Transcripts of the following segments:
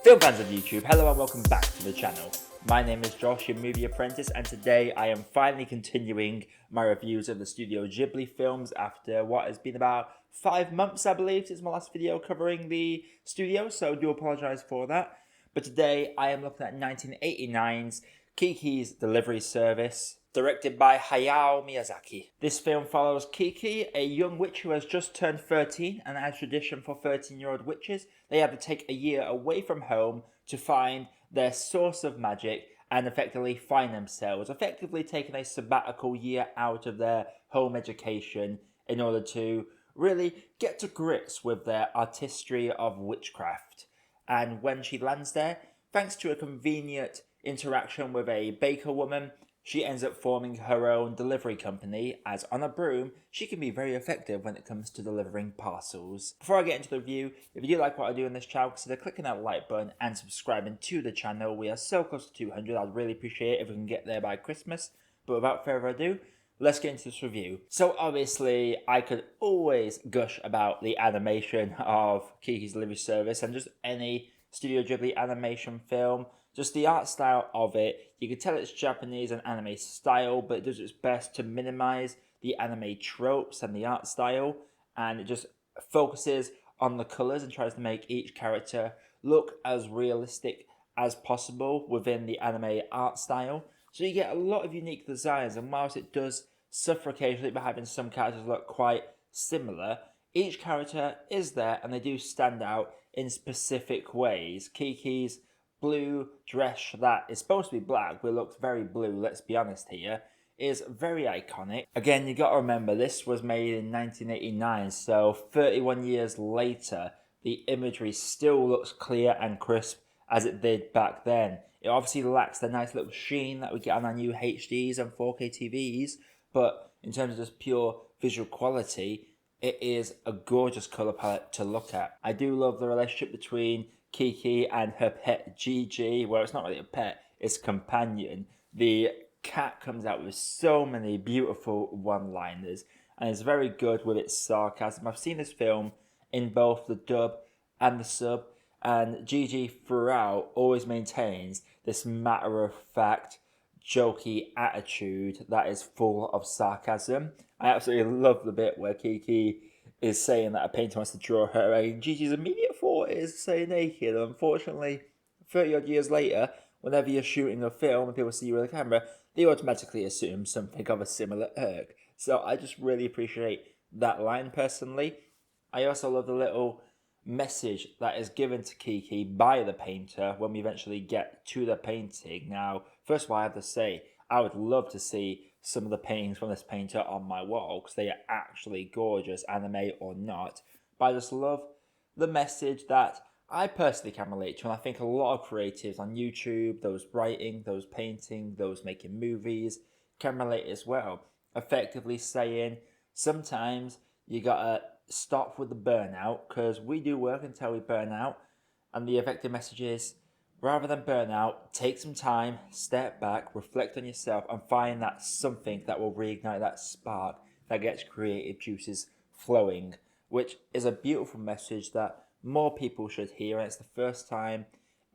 Film fans of YouTube, hello and welcome back to the channel. My name is Josh, your Movie Apprentice, and today I am finally continuing my reviews of the Studio Ghibli films after what has been about 5 months, I believe, since my last video covering the studio, so I do apologise for that. But today I am looking at 1989's Kikis Delivery Service, directed by Hayao Miyazaki. This film follows Kiki, a young witch who has just turned 13, and as tradition for 13-year-old witches, they have to take a year away from home to find their source of magic and effectively find themselves, effectively taking a sabbatical year out of their home education in order to really get to grips with their artistry of witchcraft. And when she lands there, thanks to a convenient interaction with a baker woman, she ends up forming her own delivery company, as on a broom, she can be very effective when it comes to delivering parcels. Before I get into the review, if you do like what I do in this channel, consider clicking that like button and subscribing to the channel. We are so close to 200, I'd really appreciate it if we can get there by Christmas. But without further ado, let's get into this review. So obviously, I could always gush about the animation of Kikis Delivery Service and just any Studio Ghibli animation film. Just the art style of it, you can tell it's Japanese and anime style, but it does its best to minimize the anime tropes and the art style, and it just focuses on the colors and tries to make each character look as realistic as possible within the anime art style. So you get a lot of unique designs, and whilst it does suffer occasionally by having some characters look quite similar, each character is there and they do stand out in specific ways. Kiki's blue dress that is supposed to be black but looks very blue, let's be honest here, is very iconic. Again, you got to remember this was made in 1989, so 31 years later the imagery still looks clear and crisp as it did back then. It obviously lacks the nice little sheen that we get on our new HDs and 4K TVs, but in terms of just pure visual quality, it is a gorgeous colour palette to look at. I do love the relationship between Kiki and her pet Gigi. Well, it's not really a pet, it's a companion. The cat comes out with so many beautiful one-liners and is very good with its sarcasm. I've seen this film in both the dub and the sub, and Gigi throughout always maintains this matter-of-fact, jokey attitude that is full of sarcasm. I absolutely love the bit where Kiki is saying that a painter wants to draw her, and Gigi's immediate thought is to say naked. And unfortunately, 30 odd years later, whenever you're shooting a film and people see you with a camera, they automatically assume something of a similar irk. So I just really appreciate that line personally. I also love the little message that is given to Kiki by the painter when we eventually get to the painting. Now, first of all, I have to say, I would love to see some of the paintings from this painter on my wall because they are actually gorgeous, anime or not. But I just love the message that I personally can relate to, and I think a lot of creatives on YouTube, those writing, those painting, those making movies, can relate as well. Effectively saying, sometimes you gotta stop with the burnout, because we do work until we burn out, and the effective message is, rather than burn out, take some time, step back, reflect on yourself, and find that something that will reignite that spark that gets creative juices flowing, which is a beautiful message that more people should hear. And it's the first time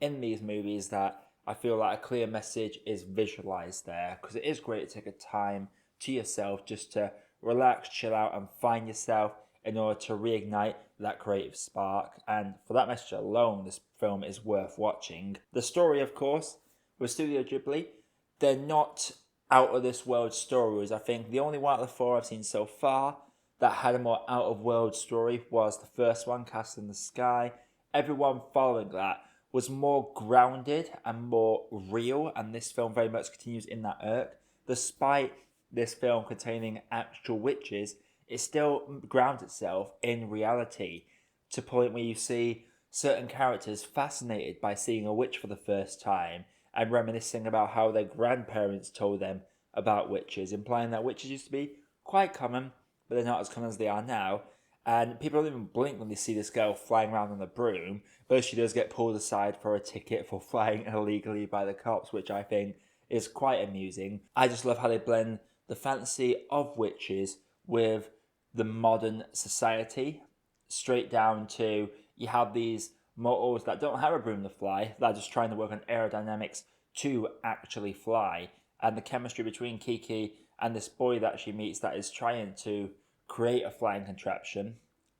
in these movies that I feel like a clear message is visualized there, because it is great to take a time to yourself just to relax, chill out, and find yourself in order to reignite that creative spark. And for that message alone, this film is worth watching. The story, of course, with Studio Ghibli, they're not out of this world stories. I think the only one out of the 4 I've seen so far that had a more out of world story was the first one, Cast in the Sky. Everyone following that was more grounded and more real, and this film very much continues in that arc. Despite this film containing actual witches, it still grounds itself in reality, to a point where you see certain characters fascinated by seeing a witch for the first time and reminiscing about how their grandparents told them about witches, implying that witches used to be quite common, but they're not as common as they are now. And people don't even blink when they see this girl flying around on a broom, but she does get pulled aside for a ticket for flying illegally by the cops, which I think is quite amusing. I just love how they blend the fantasy of witches with the modern society, straight down to you have these mortals that don't have a broom to fly, that are just trying to work on aerodynamics to actually fly. And the chemistry between Kiki and this boy that she meets that is trying to create a flying contraption,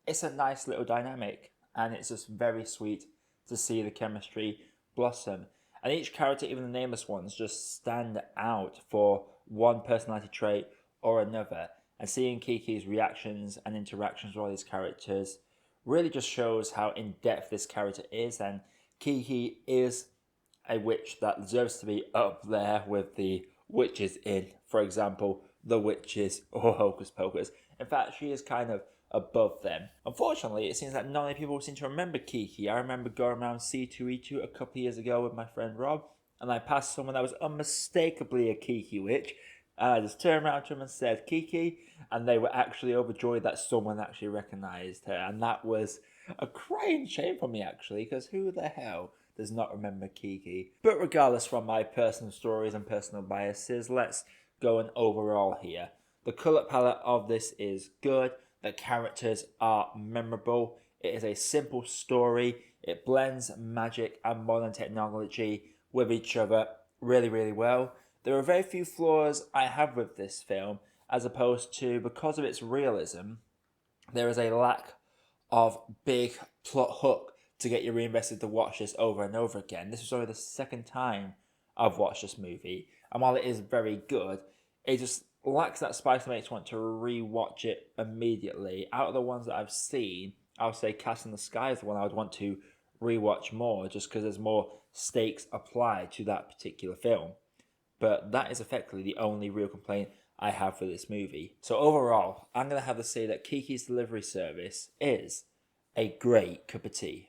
it's a nice little dynamic, and it's just very sweet to see the chemistry blossom. And each character, even the nameless ones, just stand out for one personality trait or another. And seeing Kiki's reactions and interactions with all these characters really just shows how in-depth this character is. And Kiki is a witch that deserves to be up there with the witches in, for example, The Witches or Hocus Pocus. In fact, she is kind of above them. Unfortunately, it seems that not many people seem to remember Kiki. I remember going around C2E2 a couple of years ago with my friend Rob, and I passed someone that was unmistakably a Kiki witch. And I just turned around to him and said, Kiki, and they were actually overjoyed that someone actually recognised her. And that was a crying shame for me, actually, because who the hell does not remember Kiki? But regardless from my personal stories and personal biases, let's go an overall here. The colour palette of this is good. The characters are memorable. It is a simple story. It blends magic and modern technology with each other really, really well. There are very few flaws I have with this film, as opposed to, because of its realism, there is a lack of big plot hook to get you reinvested to watch this over and over again. This was only the second time I've watched this movie, and while it is very good, it just lacks that spice that makes you want to re-watch it immediately. Out of the ones that I've seen, I would say Cast in the Sky is the one I would want to re-watch more, just because there's more stakes applied to that particular film. But that is effectively the only real complaint I have for this movie. So overall, I'm going to have to say that Kikis Delivery Service is a great cup of tea.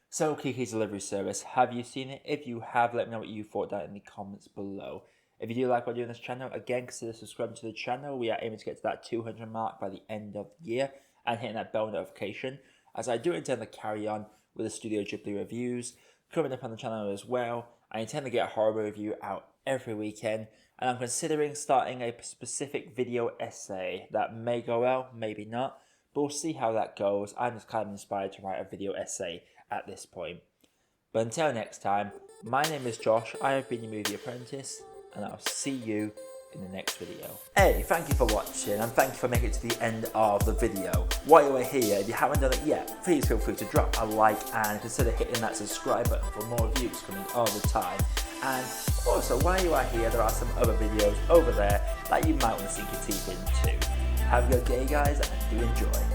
So Kikis Delivery Service, have you seen it? If you have, let me know what you thought down in the comments below. If you do like what I do on this channel, again, consider subscribing to the channel. We are aiming to get to that 200 mark by the end of the year and hitting that bell notification, as I do intend to carry on with the Studio Ghibli reviews coming up on the channel as well. I intend to get a horror review out every weekend, and I'm considering starting a specific video essay that may go well, maybe not, but we'll see how that goes. I'm just kind of inspired to write a video essay at this point. But until next time, my name is Josh, I have been your Movie Apprentice, and I'll see you in the next video. Hey, thank you for watching, and thank you for making it to the end of the video. While you are here, if you haven't done it yet, please feel free to drop a like and consider hitting that subscribe button for more reviews coming all the time. And also, while you are here, there are some other videos over there that you might want to sink your teeth into. Have a good day, guys, and do enjoy.